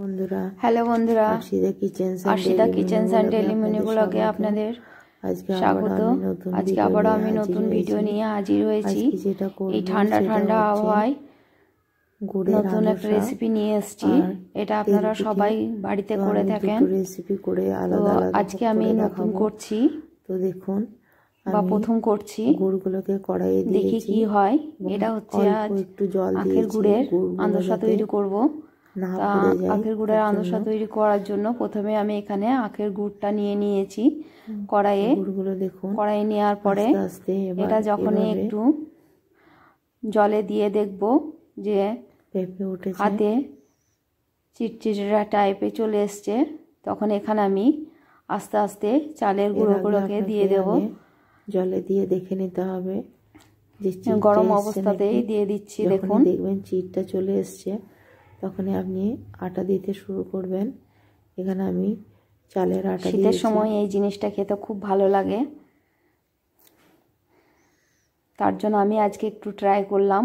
বন্ধুরা, হ্যালো বন্ধুরা, আরশিদা kitchens and daily menu ব্লগে আপনাদের স্বাগত। আজকে আবারও আমি নতুন ভিডিও নিয়ে হাজির হয়েছি। এই ঠান্ডা ঠান্ডা আবহাওয়ায় নতুন একটা রেসিপি নিয়ে এসেছি। এটা আপনারা সবাই বাড়িতে করে থাকেন। তো আজকে আমি নতুন করছি, তো দেখুন বা প্রথম করছি, গুড়গুলোকে কড়াইয়ে দিয়েছি। দেখি কি হয়। এটা হচ্ছে আজ একটু জল আখের গুড়ের আন্দোসা তৈরি করব। তা আখের গুড়ের আন্দোসা তৈরি করার জন্য প্রথমে আমি এখানে আখের গুড়টা নিয়ে নিয়েছি কড়াইয়ে। গুড়গুলো দেখুন, কড়াইয়ে নেওয়ার পরে এটা যখনই একটু জলে দিয়ে দেখব যে পেঁপে উঠেছে, হাতে চিটচিটা টাইপে চলে এসছে, তখন এখানে আমি আস্তে আস্তে চালের গুঁড়োগুলোকে দিয়ে দেব। জলে দিয়ে দেখে নিতে হবে যে গরম অবস্থাতেই দিয়ে দিচ্ছি। দেখুন, দেখবেন চিটটা চলে এসছে, তখনই আপনি আটা দিতে শুরু করবেন। এখানে আমি চালের আটা দিয়েছি। শীতের সময় এই জিনিসটা খেতে খুব ভালো লাগে, তার জন্য আমি আজকে একটু ট্রাই করলাম।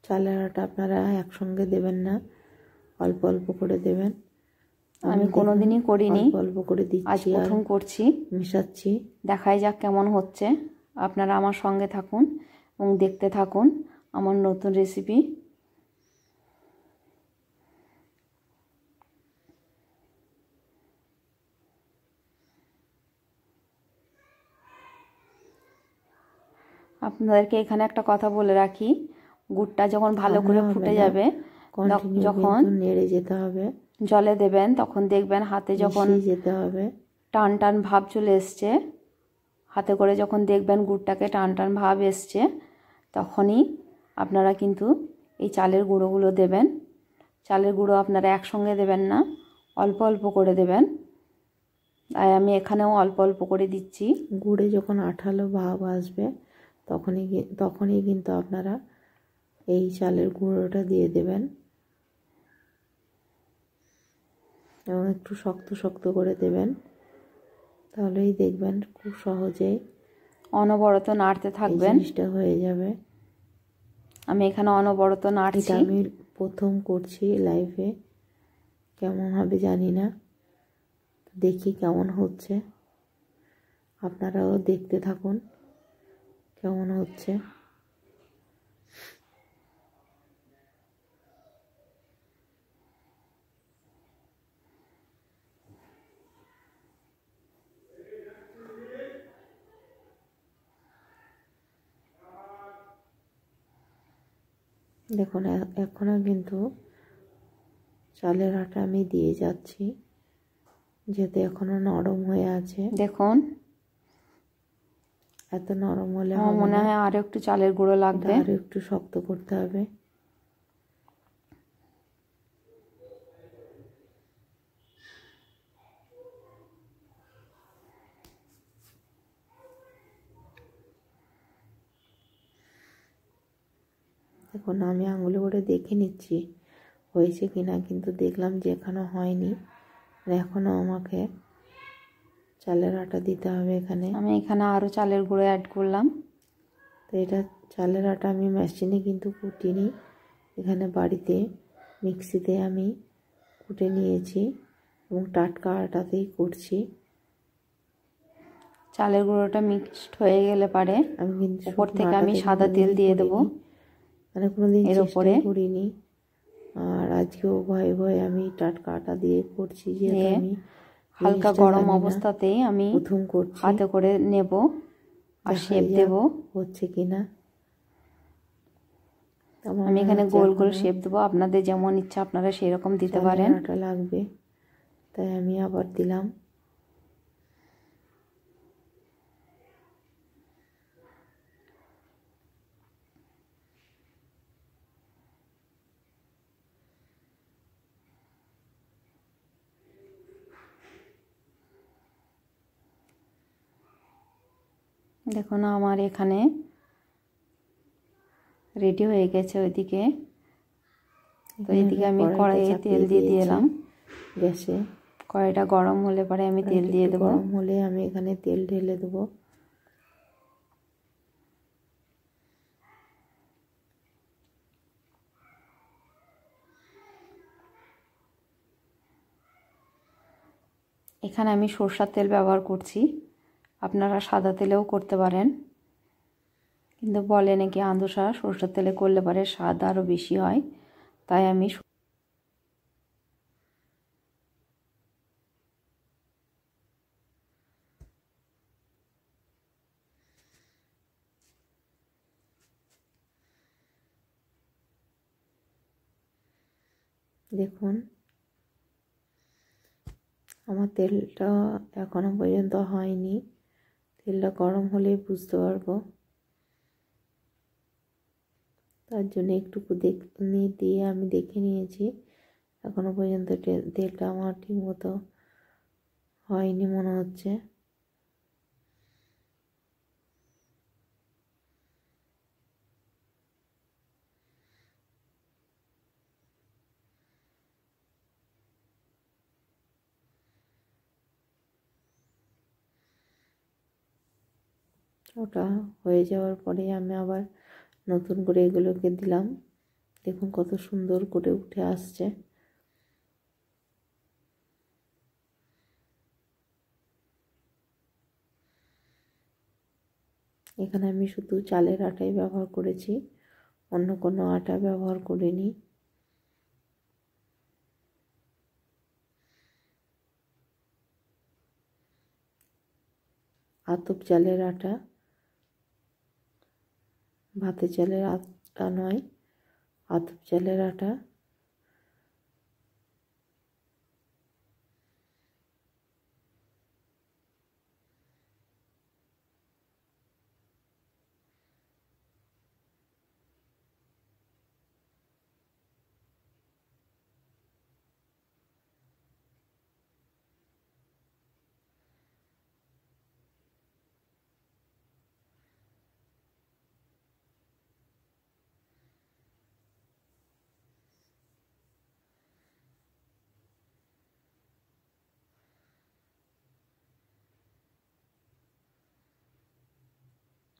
চালের আটা আপনারা একসঙ্গে দেবেন না, অল্প অল্প করে দেবেন। আমি কোনোদিনই করিনি, অল্প করে দিচ্ছি, আজ প্রথম করছি, মিশাচ্ছি। দেখাই যাক কেমন হচ্ছে। আপনারা আমার সঙ্গে থাকুন এবং দেখতে থাকুন আমার নতুন রেসিপি। আপনাদেরকে এখানে একটা কথা বলে রাখি, গুড়টা যখন ভালো করে ফুটে যাবে, যখন নেড়ে যেতে হবে, জলে দেবেন, তখন দেখবেন হাতে যখন যেতে হবে, টান টান ভাব চলে এসছে, হাতে করে যখন দেখবেন গুড়টাকে টান টান ভাব এসছে, তখনই আপনারা কিন্তু এই চালের গুঁড়োগুলো দেবেন। চালের গুঁড়ো আপনারা একসঙ্গে দেবেন না, অল্প অল্প করে দেবেন। তাই আমি এখানেও অল্প অল্প করে দিচ্ছি। গুড়ে যখন আঠালো ভাব আসবে, তখনই কিন্তু আপনারা এই চালের গুঁড়োটা দিয়ে দেবেন এবং একটু শক্ত শক্ত করে দেবেন। তাহলেই দেখবেন খুব সহজেই অনবরত নাড়তে থাকবেন, জিনিসটা হয়ে যাবে। আমি এখানে অনবরত নাড়ছি। আমি প্রথম করছি লাইভে, কেমন হবে জানি না, দেখি কেমন হচ্ছে। আপনারাও দেখতে থাকুন কেমন হচ্ছে। দেখুন, এখনো কিন্তু চালের আটা আমি দিয়ে যাচ্ছি, যেহেতু এখনো নরম হয়ে আছে। দেখুন, এত নরম হলে আমার মনে হয় আরো একটু চালের গুঁড়ো লাগবে, আরো একটু শক্ত করতে হবে। দেখুন, আমি আঙুলে করে দেখে নিচ্ছি হয়েছে কিনা, কিন্তু দেখলাম যে এখনো হয়নি। এখনো আমাকে চালের আটা দিতে হবে। আমি এখানে আরো চালের গুঁড়ো অ্যাড করলাম। তো এটা চালের আটা আমি মেশিনে কিন্তু কুটিনি, এখানে বাড়িতে মিক্সিতে আমি কুটে নিয়েছি এবং টাটকা আটাতেই করছি। চালের গুঁড়োটা মিক্সড হয়ে গেলে পারে আমি কিন্তু উপর থেকে আমি সাদা তেল দিয়ে দেবো, মানে কোনোদিন এর উপরে করিনি, আর আজকেও ভয়ে ভয়ে আমি টাটকা আটা দিয়ে করছি। যে আমি হালকা গরম অবস্থাতেই আমি প্রথম করছি, হাতে করে নেব আর শেপ দেব। হচ্ছে কিনা আমি এখানে গোল গোল শেপ দেবো, আপনাদের যেমন ইচ্ছা আপনারা সেরকম দিতে পারেন। আটা লাগবে, তাই আমি আবার দিলাম। দেখুন, আমার এখানে রেডি হয়ে গেছে ওইদিকে। তো এইদিকে আমি কড়াইয়ে তেল দিয়ে দিলাম গ্যাসে। কড়াইটা গরম হলে পরে আমি তেল দিয়ে দেবো। গরম হলে আমি এখানে তেল ঢেলে দেবো। এখানে আমি সরষের তেল ব্যবহার করছি, আপনারা সাদা তেলেও করতে পারেন, কিন্তু বলে নাকি আন্দোসা সরষের তেলে করলে পরে স্বাদ আরও বেশি হয়, তাই আমি দেখুন আমার তেলটা এখনো পর্যন্ত হয়নি, তেলটা গরম হলেই বুঝতে পারবো। তার জন্য একটুকু দিয়ে আমি দেখে নিয়েছি, এখনো পর্যন্ত তেলটা আমার ঠিক মতো হয়নি মনে হচ্ছে। ওটা হয়ে যাওয়ার পরে আমি আবার নতুন করে এগুলোকে দিলাম। দেখুন কত সুন্দর করে উঠে আসছে। এখানে আমি শুধু চালের আটাই ব্যবহার করেছি, অন্য কোনো আটা ব্যবহার করিনি। আতপ চালের আটা, ভাতের চালের আটা নয়, আতপ চালের আটা।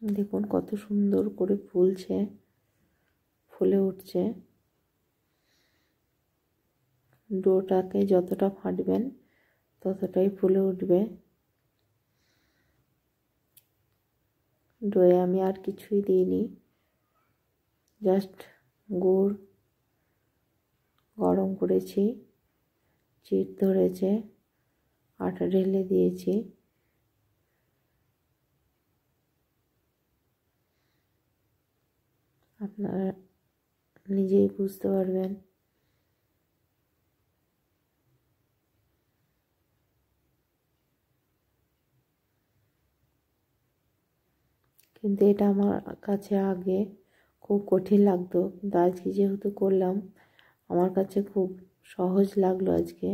দেখুন কত সুন্দর করে ফুলে উঠছে। ডোটাকে যতটা ফাটবেন ততটাই ফুলে উঠবে। ডোয়ে আমি আর কিছুই দিইনি, জাস্ট গুড় গরম করেছি, চিট ধরেছে, আটা ঢেলে দিয়েছি। আপনারা নিজেই বুঝতে পারবেন। কিন্তু এটা আমার কাছে আগে খুব কঠিন লাগতো, কিন্তু আজকে যেহেতু করলাম আমার কাছে খুব সহজ লাগলো আজকে।